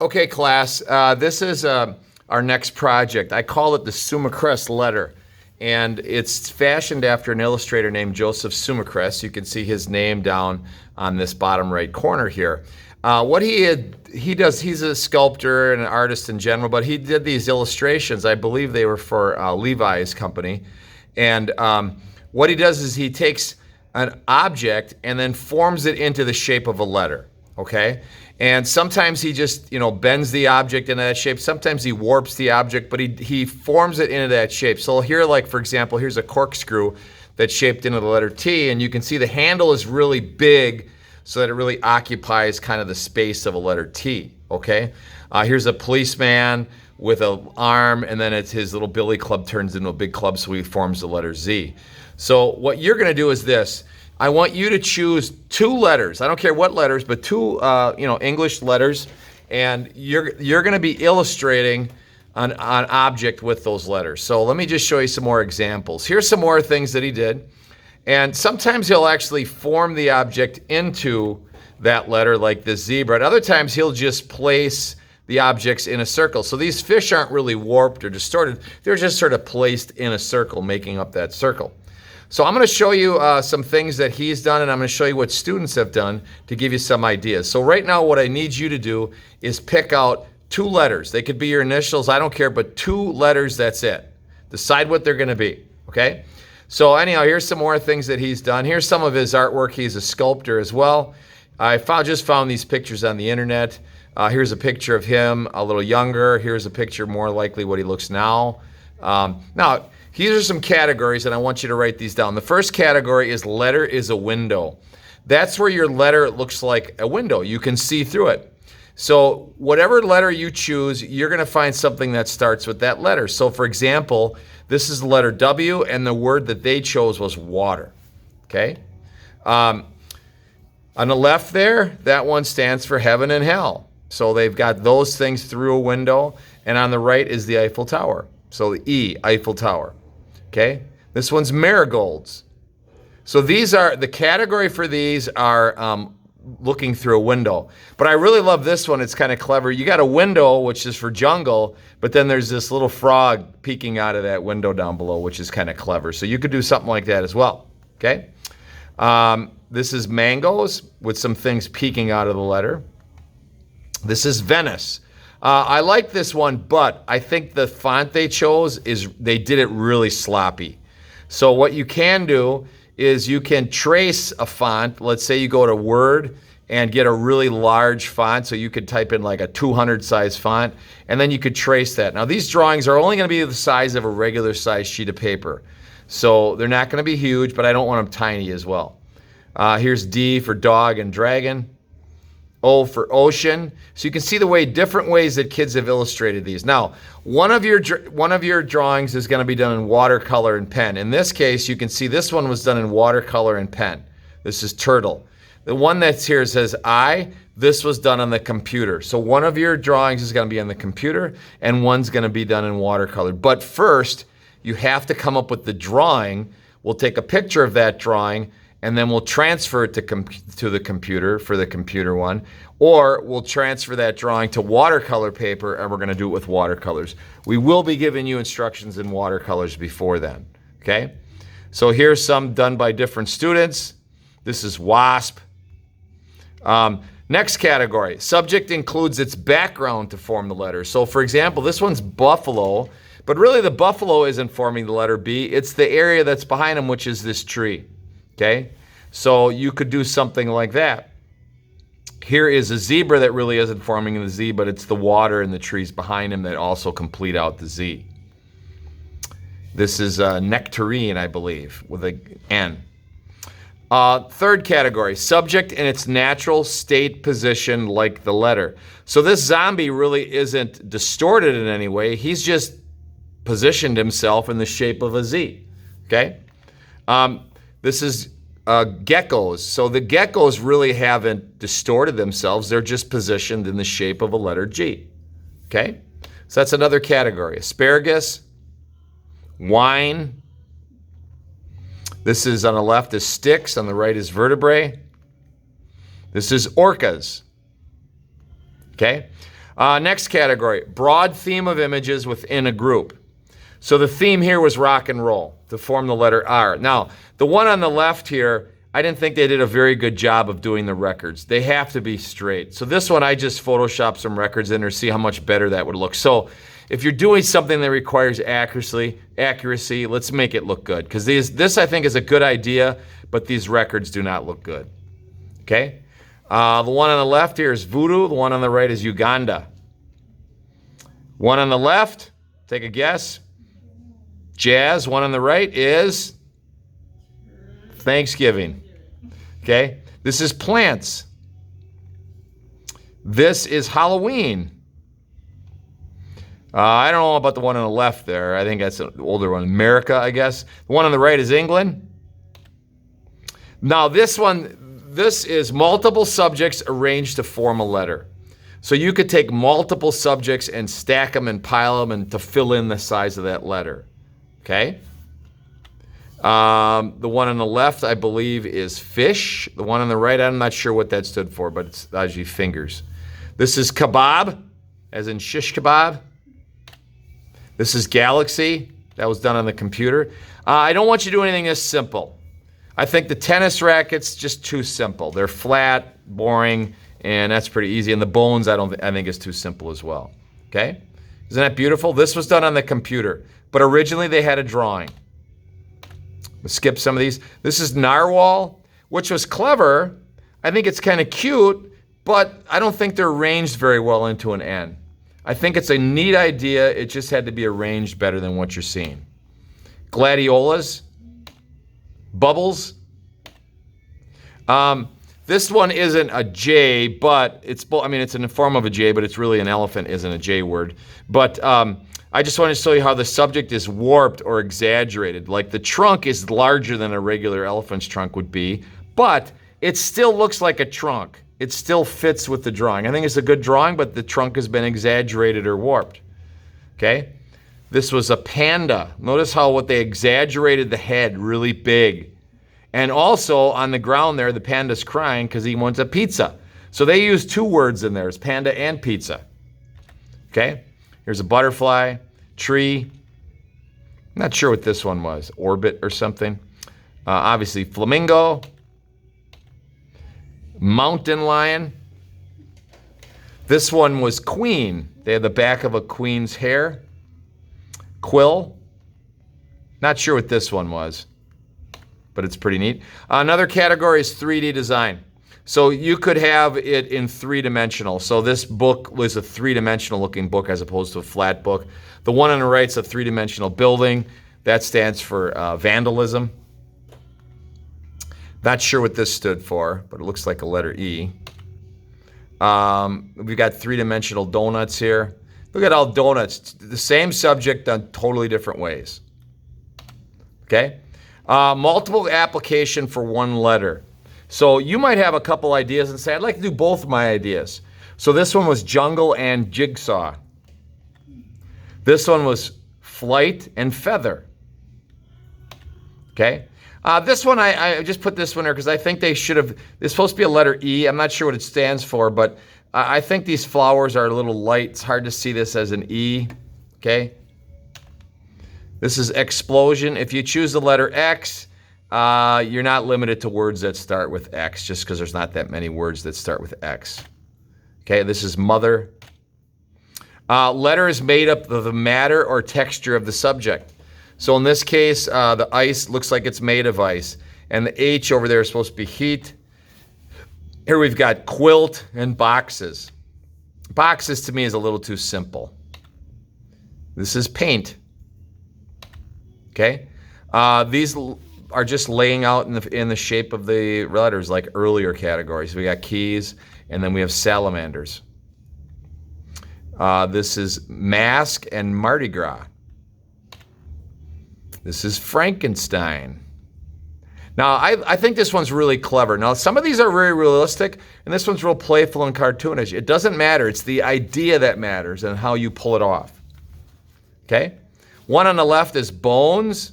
Okay, class, this is our next project. I call it the Sumichrast letter, and it's fashioned after an illustrator named Joseph Sumichrast. You can see his name down on this bottom right corner here. What he does, he's a sculptor and an artist in general, but he did these illustrations. I believe they were for Levi's company. And what he does is he takes an object and then forms it into the shape of a letter, okay? And sometimes he just, bends the object into that shape. Sometimes he warps the object, but he forms it into that shape. So here, like, for example, here's a corkscrew that's shaped into the letter T, and you can see the handle is really big so that it really occupies kind of the space of a letter T, okay? Here's a policeman with an arm, and then it's his little billy club turns into a big club, so he forms the letter Z. So what you're gonna do is this. I want you to choose two letters. I don't care what letters, but two, English letters, and you're going to be illustrating an object with those letters. So let me just show you some more examples. Here's some more things that he did, and sometimes he'll actually form the object into that letter, like this zebra. And other times he'll just place the objects in a circle. So these fish aren't really warped or distorted. They're just sort of placed in a circle, making up that circle. So I'm going to show you some things that he's done, and I'm going to show you what students have done to give you some ideas. So right now what I need you to do is pick out two letters. They could be your initials, I don't care, but two letters, that's it. Decide what they're going to be, okay? So anyhow, here's some more things that he's done. Here's some of his artwork. He's a sculptor as well. I just found these pictures on the internet. Here's a picture of him a little younger. Here's a picture more likely what he looks now. Now, these are some categories, and I want you to write these down. The first category is letter is a window. That's where your letter looks like a window. You can see through it. So whatever letter you choose, you're going to find something that starts with that letter. So for example, this is the letter W, and the word that they chose was water. Okay? On the left there, that one stands for heaven and hell. So they've got those things through a window. And on the right is the Eiffel Tower. So the E, Eiffel Tower. Okay, this one's Marigolds. So these are, the category for these are looking through a window. But I really love this one, it's kind of clever. You got a window, which is for jungle, but then there's this little frog peeking out of that window down below, which is kind of clever. So you could do something like that as well, okay? This is mangoes with some things peeking out of the letter. This is Venice. I like this one, but I think the font they chose they did it really sloppy. So what you can do is you can trace a font. Let's say you go to Word and get a really large font, so you could type in like a 200 size font, and then you could trace that. Now these drawings are only going to be the size of a regular size sheet of paper. So they're not going to be huge, but I don't want them tiny as well. Here's D for dog and dragon. O for ocean. So you can see the different ways that kids have illustrated these. Now, one of your drawings is going to be done in watercolor and pen. In this case, you can see this one was done in watercolor and pen. This is turtle. The one that's here says I. This was done on the computer. So one of your drawings is going to be on the computer, and one's going to be done in watercolor. But first, you have to come up with the drawing. We'll take a picture of that drawing, and then we'll transfer it to the computer for the computer one, or we'll transfer that drawing to watercolor paper, and we're going to do it with watercolors. We will be giving you instructions in watercolors before then, okay? So here's some done by different students. This is WASP. Next category, subject includes its background to form the letter. So for example, this one's buffalo, but really the buffalo isn't forming the letter B, it's the area that's behind him, which is this tree. Okay, so you could do something like that. Here is a zebra that really isn't forming the Z, but it's the water and the trees behind him that also complete out the Z. This is a nectarine, I believe, with an N. Third category, subject in its natural state position like the letter. So this zombie really isn't distorted in any way. He's just positioned himself in the shape of a Z, okay? This is geckos. So the geckos really haven't distorted themselves. They're just positioned in the shape of a letter G. Okay? So that's another category. Asparagus, wine. This is on the left is sticks, on the right is vertebrae. This is orcas. Okay? Next category, broad theme of images within a group. So the theme here was rock and roll to form the letter R. Now, the one on the left here, I didn't think they did a very good job of doing the records. They have to be straight. So this one, I just photoshopped some records in there to see how much better that would look. So if you're doing something that requires accuracy, let's make it look good. Because this, I think, is a good idea, but these records do not look good. Okay? The one on the left here is voodoo. The one on the right is Uganda. One on the left, take a guess. Jazz. One on the right is Thanksgiving. Okay? This is plants. This is Halloween. I don't know about the one on the left there. I think that's an older one. America, I guess. The one on the right is England. Now this one, this is multiple subjects arranged to form a letter. So you could take multiple subjects and stack them and pile them and to fill in the size of that letter. Okay? The one on the left, I believe, is fish. The one on the right, I'm not sure what that stood for, but it's actually fingers. This is kebab, as in shish kebab. This is galaxy. That was done on the computer. I don't want you to do anything this simple. I think the tennis racket's just too simple. They're flat, boring, and that's pretty easy. And the bones, I think is too simple as well. Okay? Isn't that beautiful? This was done on the computer, but originally they had a drawing. We'll skip some of these. This is narwhal, which was clever. I think it's kind of cute, but I don't think they're arranged very well into an N. I think it's a neat idea. It just had to be arranged better than what you're seeing. Gladiolas. Bubbles. This one isn't a J, but it's in the form of a J, but it's really an elephant isn't a J word. But I just want to show you how the subject is warped or exaggerated. Like the trunk is larger than a regular elephant's trunk would be, but it still looks like a trunk. It still fits with the drawing. I think it's a good drawing, but the trunk has been exaggerated or warped. Okay? This was a panda. Notice how what they exaggerated the head really big. And also on the ground there, the panda's crying because he wants a pizza. So they used two words in there, it's panda and pizza. Okay? Here's a butterfly, tree. I'm not sure what this one was, orbit or something. Obviously flamingo. Mountain lion. This one was queen. They had the back of a queen's hair. Quill. Not sure what this one was, but it's pretty neat. Another category is 3D design. So you could have it in three-dimensional. So this book was a three-dimensional looking book as opposed to a flat book. The one on the right is a three-dimensional building. That stands for vandalism. Not sure what this stood for, but it looks like a letter E. We've got three-dimensional donuts here. Look at all donuts. The same subject done totally different ways. Okay? Multiple application for one letter. So you might have a couple ideas and say, I'd like to do both of my ideas. So this one was jungle and jigsaw. This one was flight and feather. Okay? This one, I just put this one there because I think they should have, it's supposed to be a letter E. I'm not sure what it stands for, but I think these flowers are a little light. It's hard to see this as an E. Okay? This is explosion. If you choose the letter X, you're not limited to words that start with X just because there's not that many words that start with X. Okay, this is mother. Letter is made up of the matter or texture of the subject. So in this case, the ice looks like it's made of ice. And the H over there is supposed to be heat. Here we've got quilt and boxes. Boxes to me is a little too simple. This is paint. Okay? These are just laying out in the shape of the letters like earlier categories. We got keys, and then we have salamanders. This is mask and Mardi Gras. This is Frankenstein. Now, I think this one's really clever. Now, some of these are very realistic, and this one's real playful and cartoonish. It doesn't matter. It's the idea that matters and how you pull it off. Okay? One on the left is bones.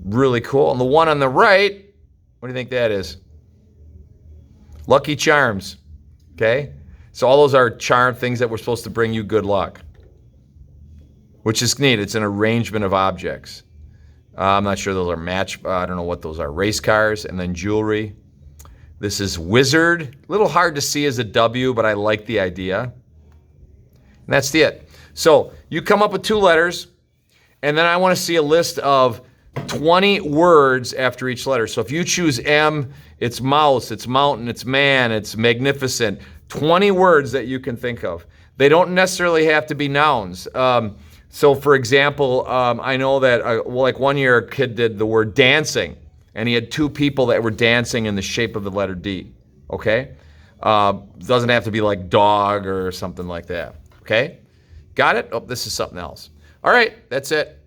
Really cool. And the one on the right, what do you think that is? Lucky Charms. Okay? So all those are charm things that were supposed to bring you good luck, which is neat. It's an arrangement of objects. I'm not sure those are I don't know what those are. Race cars, and then jewelry. This is wizard. A little hard to see as a W, but I like the idea. And that's it. So you come up with 2 letters, and then I want to see a list of 20 words after each letter. So if you choose M, it's mouse, it's mountain, it's man, it's magnificent. 20 words that you can think of. They don't necessarily have to be nouns. So for example, I know that like one year a kid did the word dancing, and he had 2 people that were dancing in the shape of the letter D, okay? Doesn't have to be like dog or something like that, okay? Got it? Oh, this is something else. All right, that's it.